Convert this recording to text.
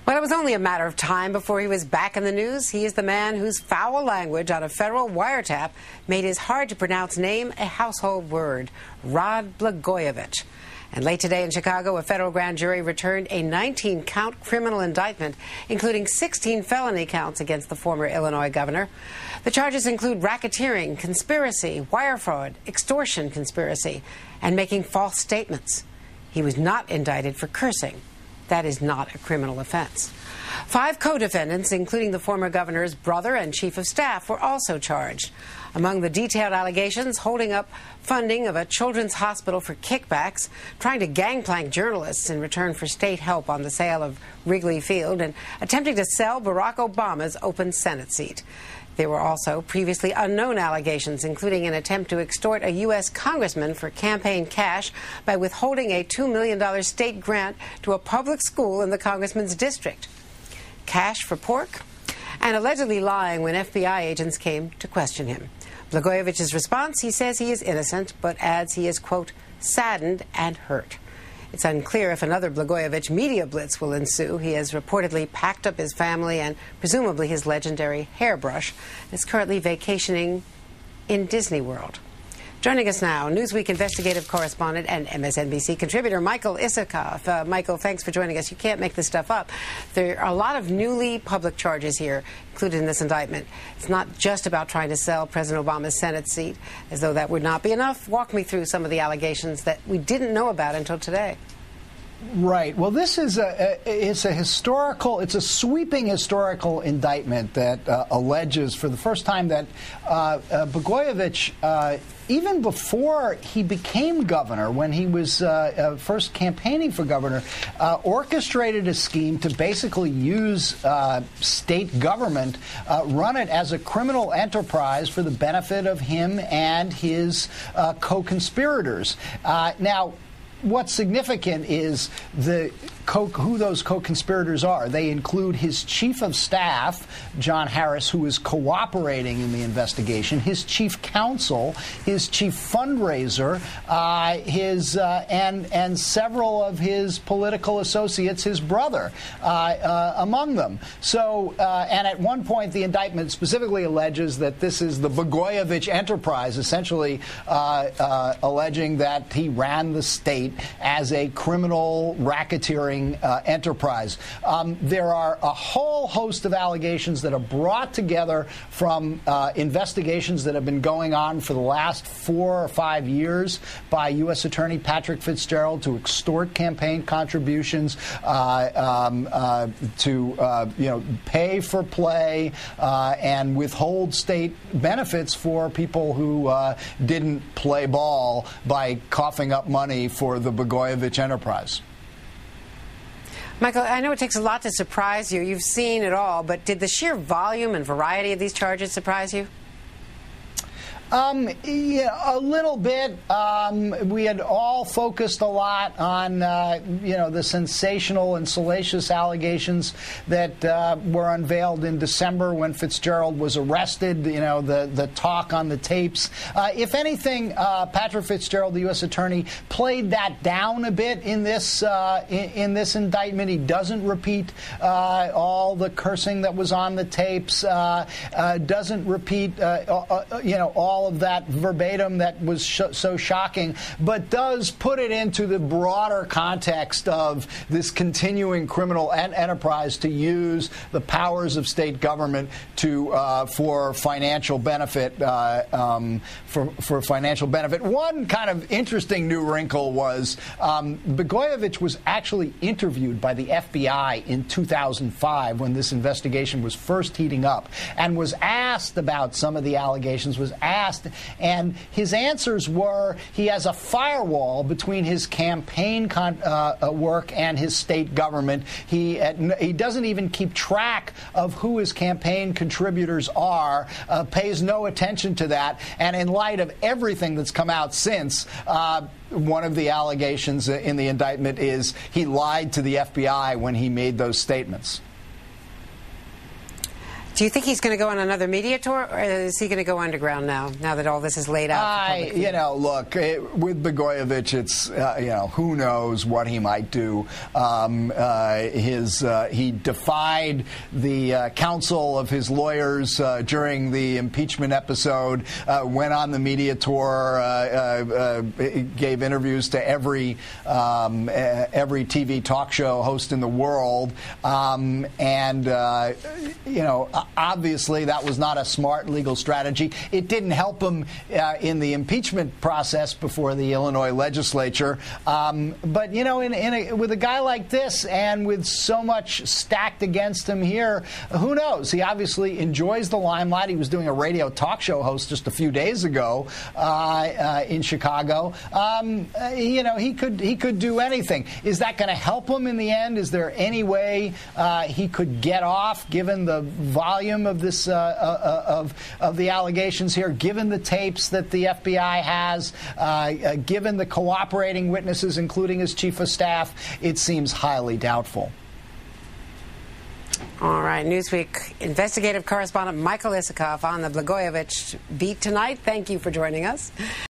Well, it was only a matter of time before he was back in the news. He is the man whose foul language on a federal wiretap made his hard-to-pronounce name a household word, Rod Blagojevich. And late today in Chicago, a federal grand jury returned a 19-count criminal indictment, including 16 felony counts against the former Illinois governor. The charges include racketeering, conspiracy, wire fraud, extortion conspiracy, and making false statements. He was not indicted for cursing. That is not a criminal offense. 5 co-defendants, including the former governor's brother and chief of staff, were also charged. Among the detailed allegations, holding up funding of a children's hospital for kickbacks, trying to gangplank journalists in return for state help on the sale of Wrigley Field, and attempting to sell Barack Obama's open Senate seat. There were also previously unknown allegations, including an attempt to extort a U.S. congressman for campaign cash by withholding a $2 million state grant to a public school in the congressman's district. Cash for pork? And allegedly lying when FBI agents came to question him. Blagojevich's response, he says he is innocent, but adds he is, quote, saddened and hurt. It's unclear if another Blagojevich media blitz will ensue. He has reportedly packed up his family and presumably his legendary hairbrush and is currently vacationing in Disney World. Joining us now, Newsweek investigative correspondent and MSNBC contributor Michael Isikoff. Michael, thanks for joining us. You can't make this stuff up. There are a lot of newly public charges here included in this indictment. It's not just about trying to sell President Obama's Senate seat, as though that would not be enough. Walk me through some of the allegations that we didn't know about until today. Right. Well, this is it's a sweeping historical indictment that alleges for the first time that Blagojevich, even before he became governor, when he was first campaigning for governor, orchestrated a scheme to basically use state government, run it as a criminal enterprise for the benefit of him and his co-conspirators. Now, what's significant is who those co-conspirators are. They include his chief of staff, John Harris, who is cooperating in the investigation, his chief counsel, his chief fundraiser, and several of his political associates, his brother, among them. So, and at one point, the indictment specifically alleges that this is the Blagojevich enterprise, essentially alleging that he ran the state as a criminal racketeering enterprise. There are a whole host of allegations that are brought together from investigations that have been going on for the last 4 or 5 years by U.S. Attorney Patrick Fitzgerald to extort campaign contributions, to pay for play and withhold state benefits for people who didn't play ball by coughing up money for the Blagojevich enterprise. Michael, I know it takes a lot to surprise you. You've seen it all, but did the sheer volume and variety of these charges surprise you? Yeah, a little bit. We had all focused a lot on, the sensational and salacious allegations that were unveiled in December when Fitzgerald was arrested, the talk on the tapes. If anything, Patrick Fitzgerald, the U.S. Attorney, played that down a bit in this indictment. He doesn't repeat all the cursing that was on the tapes, doesn't repeat, all of that verbatim that was so shocking, but does put it into the broader context of this continuing criminal enterprise to use the powers of state government for financial benefit. For financial benefit. One kind of interesting new wrinkle was Blagojevich was actually interviewed by the FBI in 2005 when this investigation was first heating up, and was asked about some of the allegations. And his answers were he has a firewall between his campaign work and his state government. He doesn't even keep track of who his campaign contributors are, pays no attention to that. And in light of everything that's come out since, one of the allegations in the indictment is he lied to the FBI when he made those statements. Do you think he's going to go on another media tour, or is he going to go underground now that all this is laid out? Look, with Blagojevich, it's, who knows what he might do. He defied the counsel of his lawyers during the impeachment episode, went on the media tour, gave interviews to every TV talk show host in the world, obviously that was not a smart legal strategy. It didn't help him in the impeachment process before the Illinois legislature. But with a guy like this and with so much stacked against him here, who knows? He obviously enjoys the limelight. He was doing a radio talk show host just a few days ago in Chicago. He could do anything. Is that going to help him in the end? Is there any way he could get off, given the volume of this of the allegations here, given the tapes that the FBI has, given the cooperating witnesses, including his chief of staff? It seems highly doubtful. All right, Newsweek investigative correspondent Michael Isikoff on the Blagojevich beat tonight. Thank you for joining us.